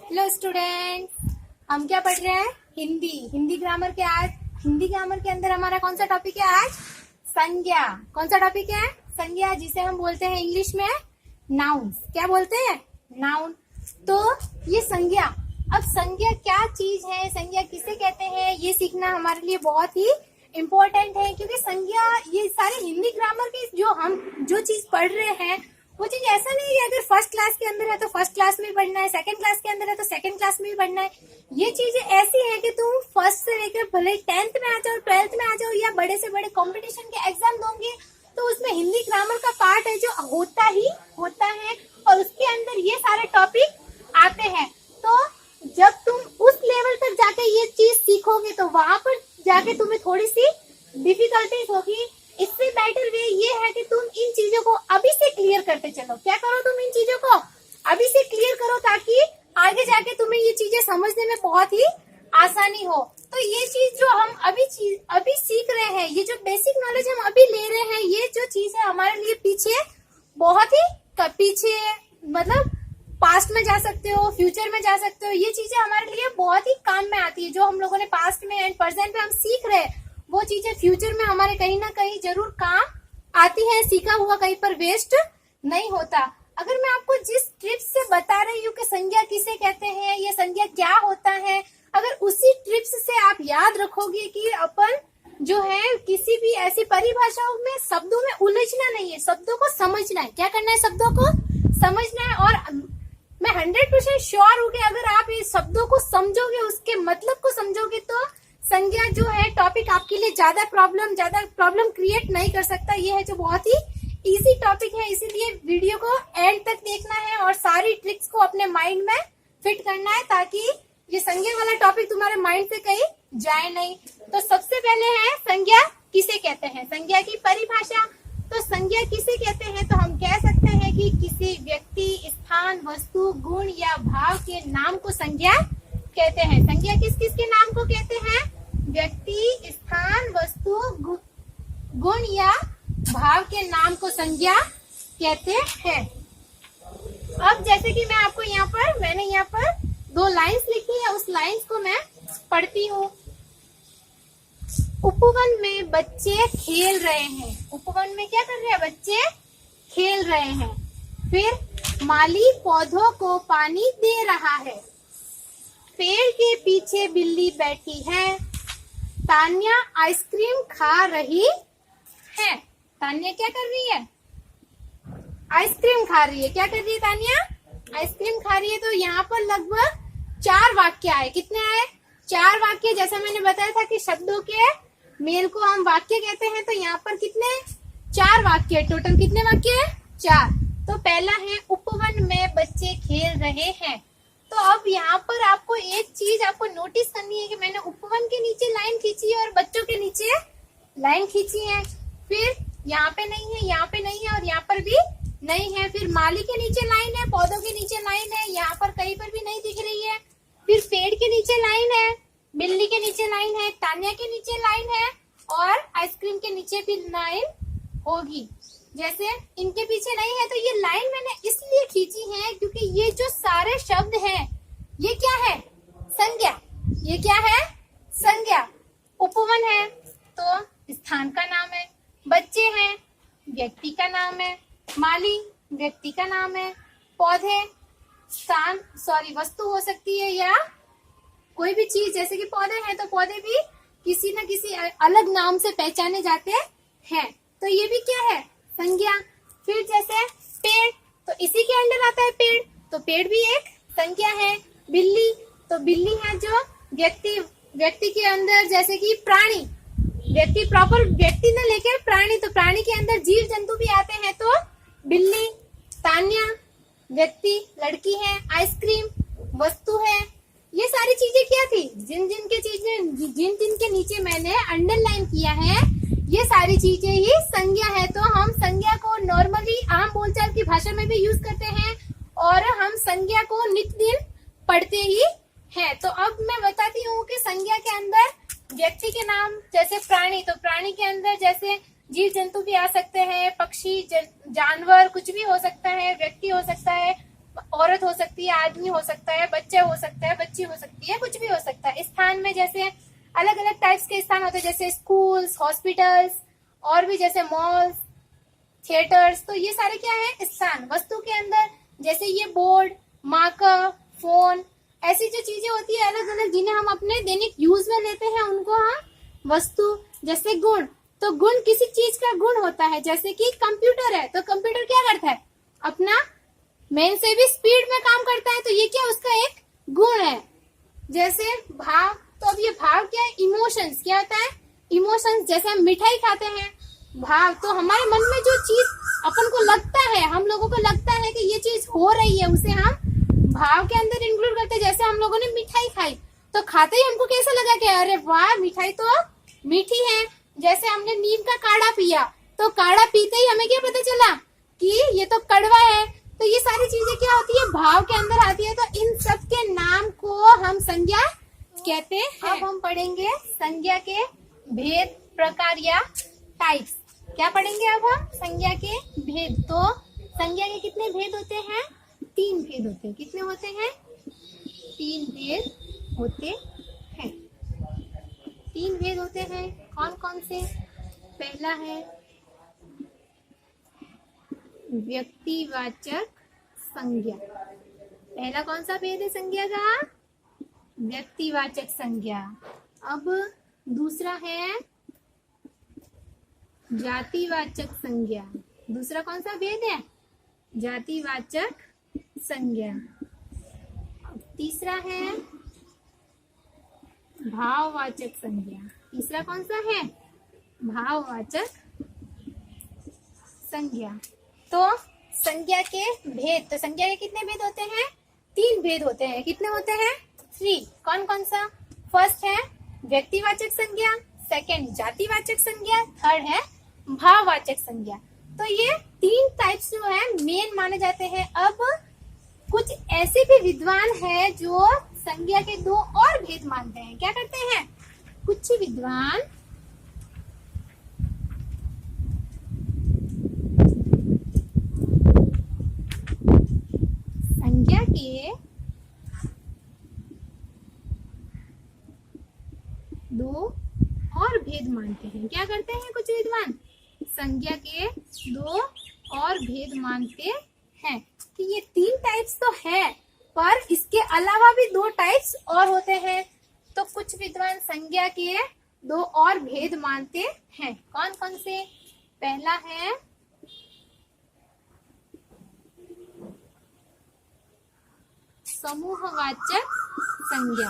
Hello student, हम क्या पढ़ रहे हैं? हिंदी ग्रामर के। आज हिंदी ग्रामर के अंदर हमारा कौन सा टॉपिक है? आज संज्ञा। कौन सा टॉपिक है? संज्ञा, जिसे हम बोलते हैं इंग्लिश में नाउन। क्या बोलते हैं? नाउन। तो ये संज्ञा, अब संज्ञा क्या चीज है, संज्ञा किसे कहते हैं, ये सीखना हमारे लिए बहुत ही इम्पोर्टेंट है। क्योंकि संज्ञा, ये सारे हिंदी ग्रामर के जो चीज पढ़ रहे हैं वो चीज ऐसा नहीं है अगर फर्स्ट क्लास के अंदर है तो फर्स्ट क्लास में पढ़ना है, सेकंड क्लास के अंदर है तो सेकंड क्लास में भी पढ़ना है। ये चीजें ऐसी है कि तुम फर्स्ट से लेकर भले 10th में आ जाओ, 12th में आ जाओ या बड़े से बड़े कंपटीशन के एग्जाम दोगे तो उसमें हिंदी ग्रामर का पार्ट है जो होता है और उसके अंदर ये सारे टॉपिक आते हैं। तो जब तुम उस लेवल तक जाके ये चीज सीखोगे तो वहां पर जाके तुम्हें थोड़ी सी डिफिकल्टीज होगी। इससे बेटर वे ये है कि तुम इन चीजों को अभी से क्लियर करते चलो। क्या करो, तुम इन चीजों को अभी से क्लियर करो ताकि आगे जाके तुम्हें ये चीजें समझने में बहुत ही आसानी हो। तो ये चीज जो हम अभी सीख रहे हैं, ये जो बेसिक नॉलेज हम अभी ले रहे हैं, ये जो चीज है हमारे लिए पीछे बहुत ही पीछे, मतलब पास्ट में जा सकते हो, फ्यूचर में जा सकते हो। ये चीजें हमारे लिए बहुत ही काम में आती है। जो हम लोगों ने पास्ट में एंड प्रेजेंट में हम सीख रहे हैं वो चीजें फ्यूचर में हमारे कहीं ना कहीं जरूर काम आती है। सीखा हुआ कहीं पर वेस्ट नहीं होता। अगर मैं आपको जिस ट्रिप्स से बता रही हूँ कि संज्ञा किसे कहते हैं, ये संज्ञा क्या होता है, अगर उसी ट्रिप्स से आप याद रखोगे कि अपन जो है किसी भी ऐसी परिभाषाओं में शब्दों में उलझना नहीं है, शब्दों को समझना है। क्या करना है? शब्दों को समझना है। और मैं 100% श्योर हूँ कि अगर आप इस शब्दों को समझोगे, उसके मतलब को समझोगे तो संज्ञा जो है टॉपिक आपके लिए ज्यादा प्रॉब्लम क्रिएट नहीं कर सकता। ये है जो बहुत ही इजी टॉपिक है, इसीलिए वीडियो को एंड तक देखना है और सारी ट्रिक्स को अपने माइंड में फिट करना है ताकि ये संज्ञा वाला टॉपिक तुम्हारे माइंड से कहीं जाए नहीं। तो सबसे पहले है संज्ञा किसे कहते हैं, संज्ञा की परिभाषा। तो संज्ञा किसे कहते हैं? तो हम कह सकते हैं कि किसी व्यक्ति, स्थान, वस्तु, गुण या भाव के नाम को संज्ञा कहते हैं। संज्ञा किस किस के नाम को कहते हैं? व्यक्ति, स्थान, वस्तु, गुण या भाव के नाम को संज्ञा कहते हैं। अब जैसे कि मैंने यहाँ पर 2 लाइंस लिखी है, उस लाइंस को मैं पढ़ती हूँ। उपवन में बच्चे खेल रहे हैं। उपवन में क्या कर रहे हैं? बच्चे खेल रहे हैं। फिर माली पौधों को पानी दे रहा है। पेड़ के पीछे बिल्ली बैठी है। तान्या आइसक्रीम खा रही है। तान्या क्या कर रही है? आइसक्रीम खा रही है। क्या कर रही है तान्या? आइसक्रीम खा रही है। तो यहाँ पर लगभग 4 वाक्य आए। कितने आए? 4 वाक्य। जैसा मैंने बताया था कि शब्दों के मेल को हम वाक्य कहते हैं, तो यहाँ पर कितने? 4 वाक्य। टोटल कितने वाक्य है? 4। तो पहला है उपवन में बच्चे खेल रहे हैं। तो अब यहाँ पर आपको एक चीज आपको नोटिस करनी है कि मैंने उपवन के नीचे लाइन खींची है और बच्चों के नीचे लाइन खींची है। फिर यहाँ पे नहीं है, यहाँ पे नहीं है और यहाँ पर भी नहीं है। फिर माली के नीचे लाइन है, पौधों के नीचे लाइन है, यहाँ पर कहीं पर भी नहीं दिख रही है। फिर पेड़ के नीचे लाइन है, बिल्ली के नीचे लाइन है, तान्या के नीचे लाइन है और आइसक्रीम के नीचे भी लाइन होगी। जैसे इनके पीछे नहीं है, तो ये लाइन मैंने इसलिए खींची है क्योंकि ये जो सारे शब्द हैं ये क्या है? संज्ञा। ये क्या है? संज्ञा। उपवन है तो स्थान का नाम है, बच्चे हैं व्यक्ति का नाम है, माली व्यक्ति का नाम है, पौधे वस्तु हो सकती है या कोई भी चीज। जैसे कि पौधे हैं तो पौधे भी किसी न किसी अलग नाम से पहचाने जाते हैं। तो ये भी क्या है? संज्ञा। फिर जैसे पेड़, तो इसी के अंडर आता है पेड़, तो पेड़ भी एक संज्ञा है। बिल्ली, तो बिल्ली है जो व्यक्ति के अंदर, जैसे कि प्राणी, व्यक्ति प्रॉपर व्यक्ति ने लेकर प्राणी, तो प्राणी के अंदर जीव जंतु भी आते हैं तो बिल्ली। तान्या व्यक्ति, लड़की है। आइसक्रीम वस्तु है। ये सारी चीजें क्या थी? जिन जिन के नीचे मैंने अंडरलाइन किया है ये सारी चीजें ही संज्ञा है। तो हम संज्ञा को नॉर्मली आम बोलचाल की भाषा में भी यूज करते हैं और हम संज्ञा को नित्य दिन पढ़ते ही हैं। तो अब मैं बताती हूँ कि संज्ञा के अंदर व्यक्ति के नाम, जैसे प्राणी, तो प्राणी के अंदर जैसे जीव जंतु भी आ सकते हैं, पक्षी, जानवर, कुछ भी हो सकता है, व्यक्ति हो सकता है, औरत हो सकती है, आदमी हो सकता है, बच्चा हो सकता है, बच्ची हो सकती है, कुछ भी हो सकता है। स्थान में जैसे अलग अलग टाइप्स के स्थान होते हैं, जैसे स्कूल्स, हॉस्पिटल्स, और भी जैसे मॉल्स, थिएटर्स। तो ये सारे क्या है? स्थान। वस्तु के अंदर जैसे ये बोर्ड, मार्कर, फोन, ऐसी जो चीजें होती है अलग अलग जिन्हें हम अपने दैनिक यूज में लेते हैं, उनको हम वस्तु। जैसे गुण, तो गुण किसी चीज का गुण होता है, जैसे कि कंप्यूटर है, तो कंप्यूटर क्या करता है? अपना मेन से भी स्पीड में काम करता है, तो ये क्या उसका एक गुण है। जैसे भाव, तो अब ये भाव क्या है? इमोशंस। क्या होता है? इमोशंस। जैसे हम मिठाई खाते हैं, भाव, तो हमारे मन में जो चीज अपन को लगता है, हम लोगों को लगता है कि ये चीज हो रही है, उसे हम भाव के अंदर इंक्लूड करते हैं। जैसे हम लोगों ने मिठाई खाई, तो खाते ही हमको कैसा लगा कि अरे वाह, मिठाई तो मीठी है। जैसे हमने नीम का काढ़ा पिया, तो काढ़ा पीते ही हमें क्या पता चला कि ये तो कड़वा है। तो ये सारी चीजें क्या होती है? भाव के अंदर आती है। तो इन सब के नाम को हम संज्ञा कहते हैं। अब हम पढ़ेंगे संज्ञा के भेद, प्रकार या टाइप्स। क्या पढ़ेंगे अब हम? संज्ञा के भेद। तो संज्ञा के कितने भेद होते हैं? 3 भेद होते हैं। कितने होते हैं? 3 भेद होते हैं। 3 भेद होते हैं। कौन कौन से? पहला है व्यक्तिवाचक संज्ञा। पहला कौन सा भेद है संज्ञा का? व्यक्तिवाचक संज्ञा। अब दूसरा है जातिवाचक संज्ञा। दूसरा कौन सा भेद है? जातिवाचक संज्ञा। तीसरा है भाववाचक संज्ञा। तीसरा कौन सा है? भाववाचक संज्ञा। तो संज्ञा के भेद, तो संज्ञा के कितने भेद होते हैं? 3 भेद होते हैं। कितने होते हैं? 3। कौन कौन सा? फर्स्ट है व्यक्तिवाचक संज्ञा, सेकंड जातिवाचक संज्ञा, थर्ड है भाववाचक संज्ञा। तो ये 3 टाइप्स जो है मेन माने जाते हैं। अब कुछ ऐसे भी विद्वान हैं जो संज्ञा के 2 और भेद मानते हैं। क्या करते हैं? कुछ विद्वान संज्ञा के 2 और भेद मानते हैं। क्या करते हैं कुछ विद्वान? संज्ञा के 2 और भेद मानते हैं कि ये 3 टाइप्स तो है, पर इसके अलावा भी 2 टाइप्स और होते हैं। तो कुछ विद्वान संज्ञा के 2 और भेद मानते हैं। कौन कौन से? पहला है समूहवाचक संज्ञा।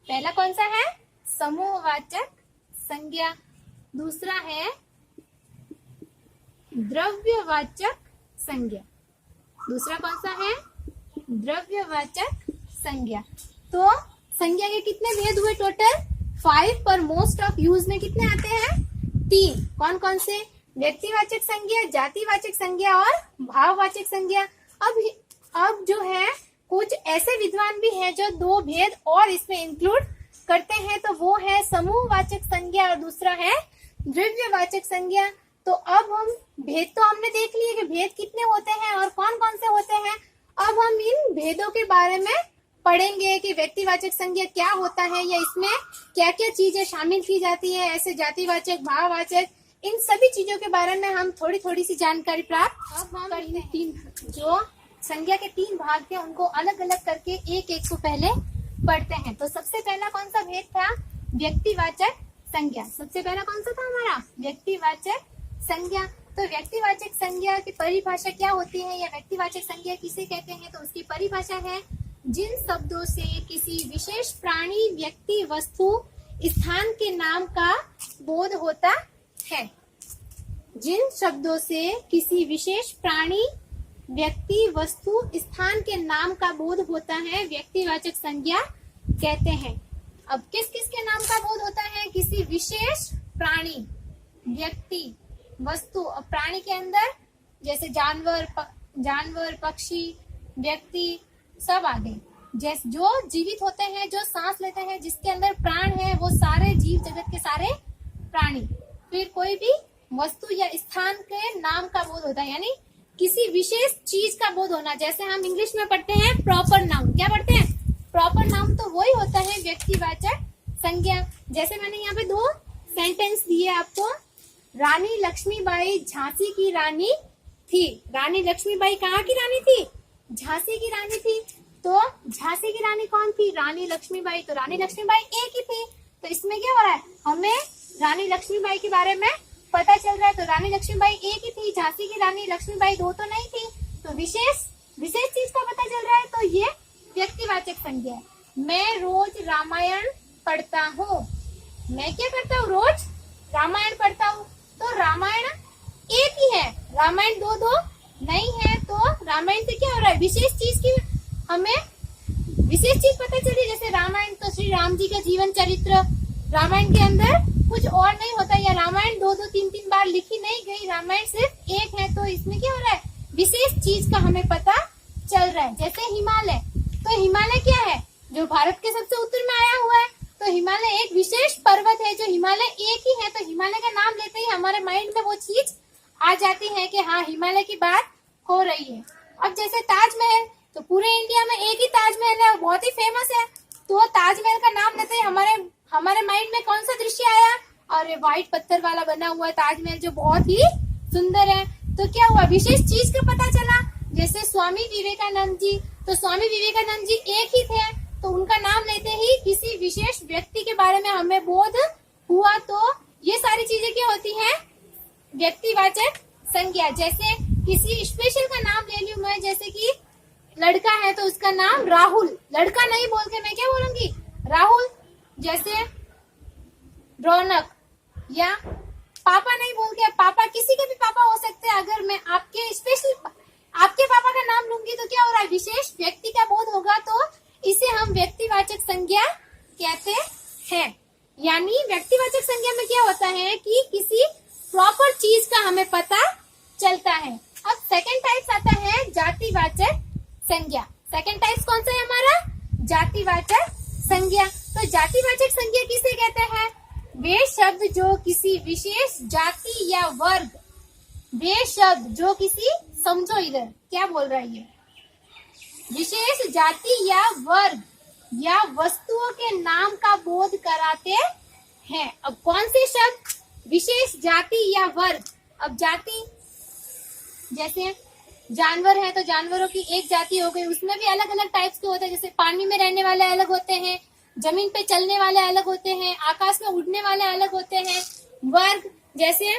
पहला कौन सा है? समूहवाचक संज्ञा। दूसरा है द्रव्यवाचक संज्ञा। दूसरा कौन सा है? द्रव्यवाचक संज्ञा। तो संज्ञा के कितने भेद हुए टोटल? 5, पर मोस्ट ऑफ यूज में कितने आते हैं? 3। कौन कौन से? व्यक्तिवाचक संज्ञा, जातिवाचक संज्ञा और भाववाचक संज्ञा। अब जो है कुछ ऐसे विद्वान भी हैं जो 2 भेद और इसमें इंक्लूड करते हैं। तो वो है समूहवाचक संज्ञा और दूसरा है द्रव्यवाचक संज्ञा। तो अब हम भेद तो हमने देख लिए कि भेद कितने होते हैं और कौन कौन से होते हैं। अब हम इन भेदों के बारे में पढ़ेंगे कि व्यक्तिवाचक संज्ञा क्या होता है या इसमें क्या क्या चीजें शामिल की जाती है, ऐसे जातिवाचक, भाववाचक, इन सभी चीजों के बारे में हम थोड़ी थोड़ी सी जानकारी प्राप्त अब हम करते हैं। 3 जो संज्ञा के 3 भाग थे उनको अलग अलग करके एक एक को पहले पढ़ते हैं। तो सबसे पहला कौन सा भेद था? व्यक्तिवाचक संज्ञा। सबसे पहला कौन सा था हमारा? व्यक्तिवाचक संज्ञा। तो व्यक्तिवाचक संज्ञा की परिभाषा क्या होती है या व्यक्तिवाचक संज्ञा किसे कहते हैं? तो उसकी परिभाषा है जिन शब्दों से किसी विशेष प्राणी, व्यक्ति, वस्तु, स्थान के नाम का बोध होता है। जिन शब्दों से किसी विशेष प्राणी, व्यक्ति, वस्तु, स्थान के नाम का बोध होता है, व्यक्तिवाचक संज्ञा कहते हैं। अब किस किस के नाम का बोध होता है? किसी विशेष प्राणी, व्यक्ति, वस्तु। और प्राणी के अंदर जैसे जानवर, पक्षी, व्यक्ति सब आ गए। जैसे जो जीवित होते हैं, जो सांस लेते हैं, जिसके अंदर प्राण है, वो सारे जीव जगत के सारे प्राणी। फिर कोई भी वस्तु या स्थान के नाम का बोध होता है, यानी किसी विशेष चीज का बोध होना। जैसे हम इंग्लिश में पढ़ते हैं प्रॉपर नाउन, क्या पढ़ते हैं? प्रॉपर नाउन तो वही होता है व्यक्तिवाचक संज्ञा। जैसे मैंने यहाँ पे 2 सेंटेंस दिए आपको। रानी लक्ष्मीबाई झांसी की रानी थी। रानी लक्ष्मीबाई कहाँ की रानी थी? झांसी की रानी थी। तो झांसी की रानी कौन थी? रानी लक्ष्मीबाई। तो रानी लक्ष्मीबाई एक ही थी। तो इसमें क्या हो रहा है? हमें रानी लक्ष्मीबाई के बारे में पता चल रहा है। तो रानी लक्ष्मीबाई एक ही थी, झांसी की रानी लक्ष्मीबाई 2 तो नहीं थी। तो विशेष चीज का पता चल रहा है। तो ये व्यक्तिवाचक संज्ञा है। मैं रोज रामायण पढ़ता हूँ। मैं क्या करता हूँ? रोज रामायण पढ़ता हूँ। तो रामायण एक ही है, रामायण 2 नहीं है। तो रामायण से क्या हो रहा है? विशेष चीज की हमें विशेष चीज पता चली। जैसे रामायण तो श्री राम जी का जीवन चरित्र, रामायण के अंदर कुछ और नहीं होता, या रामायण 2 3 बार लिखी नहीं गई, रामायण सिर्फ एक है। तो इसमें क्या हो रहा है? विशेष चीज का हमें पता चल रहा है। जैसे हिमालय, तो हिमालय क्या है? जो भारत के सबसे उत्तर में आया हुआ है। तो हिमालय एक विशेष पर्वत है, जो हिमालय एक ही है। तो हिमालय का नाम लेते ही हमारे माइंड में वो चीज आ जाती है कि हाँ, हिमालय की बात हो रही है। अब जैसे ताजमहल, तो पूरे इंडिया में एक ही ताजमहल है, बहुत ही फेमस है। तो ताजमहल का नाम लेते ही हमारे माइंड में कौन सा दृश्य आया? और ये व्हाइट पत्थर वाला बना हुआ है ताजमहल, जो बहुत ही सुंदर है। तो क्या हुआ? विशेष चीज का पता चला। जैसे स्वामी विवेकानंद जी, तो स्वामी विवेकानंद जी एक ही थे। तो उनका नाम लेते ही किसी विशेष व्यक्ति के बारे में हमें बोध हुआ। तो ये सारी चीजें क्या होती हैं? व्यक्तिवाचक संज्ञा। जैसे किसी स्पेशल का नाम ले लूं मैं, जैसे कि लड़का है तो उसका नाम राहुल। लड़का नहीं बोल के मैं क्या बोलूंगी? राहुल। जैसे रौनक, या पापा नहीं बोल के, पापा किसी के भी पापा हो सकते हैं। अगर मैं आपके पापा का नाम लूंगी तो क्या हो रहा है? विशेष व्यक्ति का बोध होगा। तो इसे हम व्यक्तिवाचक संज्ञा कहते हैं। यानी व्यक्तिवाचक संज्ञा में क्या होता है कि किसी प्रॉपर चीज का हमें पता चलता है। अब सेकंड टाइप आता है जातिवाचक संज्ञा। सेकंड टाइप कौन सा है हमारा? जातिवाचक संज्ञा। तो जातिवाचक संज्ञा किसे कहते हैं? वे शब्द जो किसी विशेष जाति या वर्ग, वे शब्द जो किसी, समझो इधर क्या बोल रहा है ये, विशेष जाति या वर्ग या वस्तुओं के नाम का बोध कराते हैं। अब कौन से शब्द? विशेष जाति या वर्ग। अब जाति, जैसे जानवर है तो जानवरों की एक जाति हो गई, उसमें भी अलग अलग टाइप्स के होते हैं। जैसे पानी में रहने वाले अलग होते हैं, जमीन पे चलने वाले अलग होते हैं, आकाश में उड़ने वाले अलग होते हैं। वर्ग, जैसे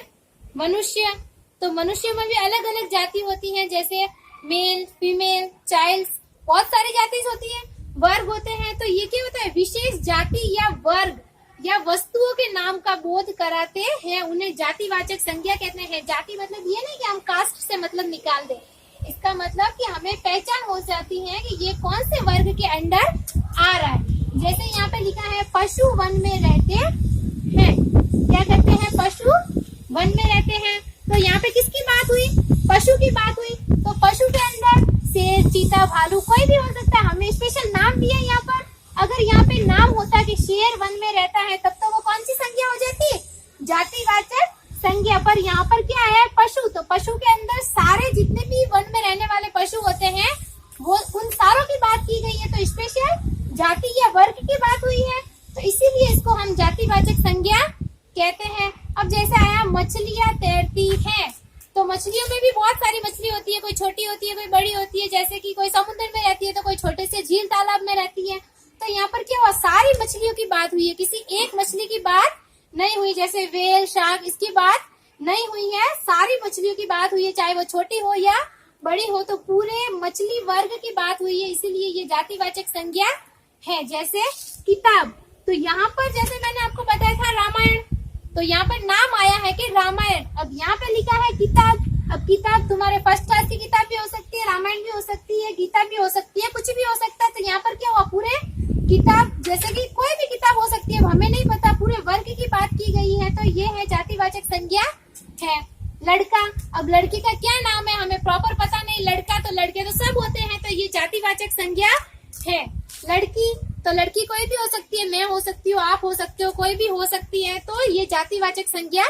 मनुष्य, तो मनुष्य में भी अलग अलग जाति होती है। जैसे मेल, फीमेल, चाइल्ड, बहुत सारी जाति होती है, वर्ग होते हैं। तो ये क्या होता है? विशेष जाति या वर्ग या वस्तुओं के नाम का बोध कराते हैं, उन्हें जातिवाचक संज्ञा कहते हैं। जाति मतलब ये नहीं कि हम कास्ट से मतलब निकाल दें, इसका मतलब कि हमें पहचान हो जाती है कि ये कौन से वर्ग के अंडर आ रहा है। जैसे यहाँ पे लिखा है पशु वन में रहते हैं। क्या करते हैं? पशु वन में रहते हैं। तो यहाँ पे किसकी बात हुई? पशु की बात हुई। तो पशु के अंदर शेर, चीता, भालू कोई भी हो सकता है। हमें स्पेशल नाम दिया यहाँ पर। अगर यहाँ पे नाम होता कि शेर वन में रहता है, तब तो वो कौन सी संज्ञा हो जाती? जातिवाचक संज्ञा। पर यहाँ पर क्या है? पशु। तो पशु के अंदर सारे जितने भी वन में रहने वाले पशु होते हैं, वो उन सारों की बात की गई है। तो स्पेशल जाति या वर्ग की बात हुई है, तो इसीलिए इसको हम जातिवाचक संज्ञा कहते हैं। अब जैसे आया मछलियां तैरती हैं, तो मछलियों में भी बहुत सारी मछली होती है, कोई छोटी होती है, कोई बड़ी होती है। जैसे कि कोई समुद्र में रहती है तो कोई छोटे से झील तालाब में रहती है। तो यहाँ पर क्या हुआ? सारी मछलियों की बात हुई है, किसी एक मछली की बात नहीं हुई। जैसे व्हेल, शार्क, इसकी बात नहीं हुई है, सारी मछलियों की बात हुई है, चाहे वो छोटी हो या बड़ी हो। तो पूरे मछली वर्ग की बात हुई है, इसीलिए ये जातिवाचक संज्ञा है। जैसे किताब, तो यहाँ पर जैसे मैंने आपको बताया था रामायण, तो यहाँ पर नाम आया है कि रामायण। अब यहाँ पे लिखा है किताब। अब किताब तुम्हारे फर्स्ट क्लास की किताब भी हो सकती है, रामायण भी हो सकती है, गीता भी हो सकती है, कुछ भी हो सकता है। तो यहाँ पर क्या हुआ? पूरे किताब, जैसे कि कोई भी किताब हो सकती है, अब हमें नहीं पता, पूरे वर्ग की बात की गई है। तो ये है जातिवाचक संज्ञा है। लड़का, अब लड़की का क्या नाम है हमें प्रॉपर पता नहीं। लड़का, तो लड़के तो सब होते हैं, तो ये जातिवाचक संज्ञा है। लड़की, तो लड़की कोई भी हो सकती है, मैं हो सकती हूँ, आप हो सकते हो, कोई भी हो सकती है, तो ये जातिवाचक संज्ञा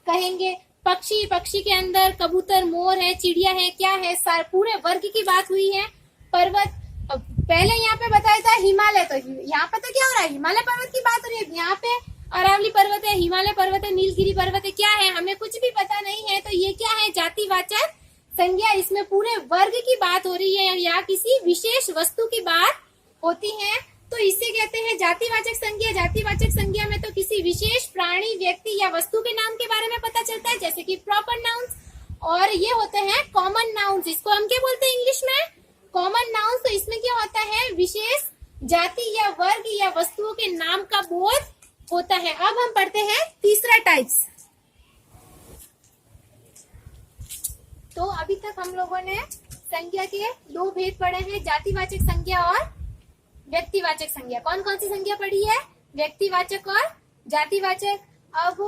कहेंगे। पक्षी, पक्षी के अंदर कबूतर, मोर है, चिड़िया है, क्या है, पूरे वर्ग की बात हुई है। पर्वत, पहले यहाँ पे बताया था हिमालय, तो यहाँ पे तो क्या हो रहा है, हिमालय पर्वत की बात हो रही है। यहाँ पे अरावली पर्वत है, हिमालय पर्वत है, नीलगिरी पर्वत है, क्या है हमें कुछ भी पता नहीं है। तो ये क्या है, जातिवाचक संज्ञा। इसमें पूरे वर्ग की बात हो रही है या किसी विशेष वस्तु की बात होती है, तो इसे कहते हैं जातिवाचक संज्ञा। जातिवाचक संज्ञा में तो किसी विशेष प्राणी, व्यक्ति या वस्तु के नाम के बारे में पता चलता है, जैसे कि प्रॉपर नाउन्स, और ये होते हैं कॉमन नाउन्स। इसको हम क्या बोलते हैं इंग्लिश में, कॉमन नाउन्स। तो इसमें क्या होता है, विशेष जाति या वर्ग या वस्तुओं के नाम का बोध होता है। अब हम पढ़ते हैं तीसरा टाइप्स। तो अभी तक हम लोगों ने संज्ञा के दो भेद पढ़े हैं, जातिवाचक संज्ञा और व्यक्तिवाचक संज्ञा। कौन कौन सी संज्ञा पढ़ी है, व्यक्तिवाचक और जातिवाचक। अब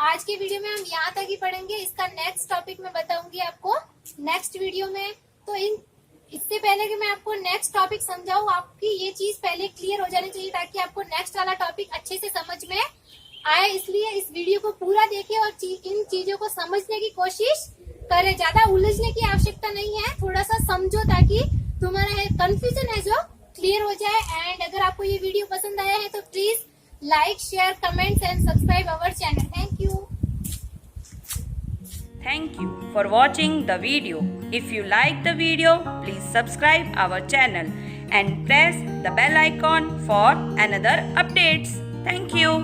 आज के वीडियो में हम यहाँ तक ही पढ़ेंगे, इसका नेक्स्ट टॉपिक मैं बताऊंगी आपको नेक्स्ट वीडियो में। तो इससे पहले कि मैं आपको नेक्स्ट टॉपिक समझाऊं, आपकी ये चीज पहले क्लियर हो जानी चाहिए ताकि आपको नेक्स्ट वाला टॉपिक अच्छे से समझ में आए। इसलिए इस वीडियो को पूरा देखें और इन चीजों को समझने की कोशिश करें। ज्यादा उलझने की आवश्यकता नहीं है, थोड़ा सा समझो ताकि तुम्हारा कंफ्यूजन है जो क्लियर हो जाए। एंड अगर आपको ये वीडियो पसंद आया है तो please like, share, comments and subscribe our channel. Thank you. Thank you for watching the video. If you like the video, please subscribe our channel and press the bell icon for another updates. Thank you.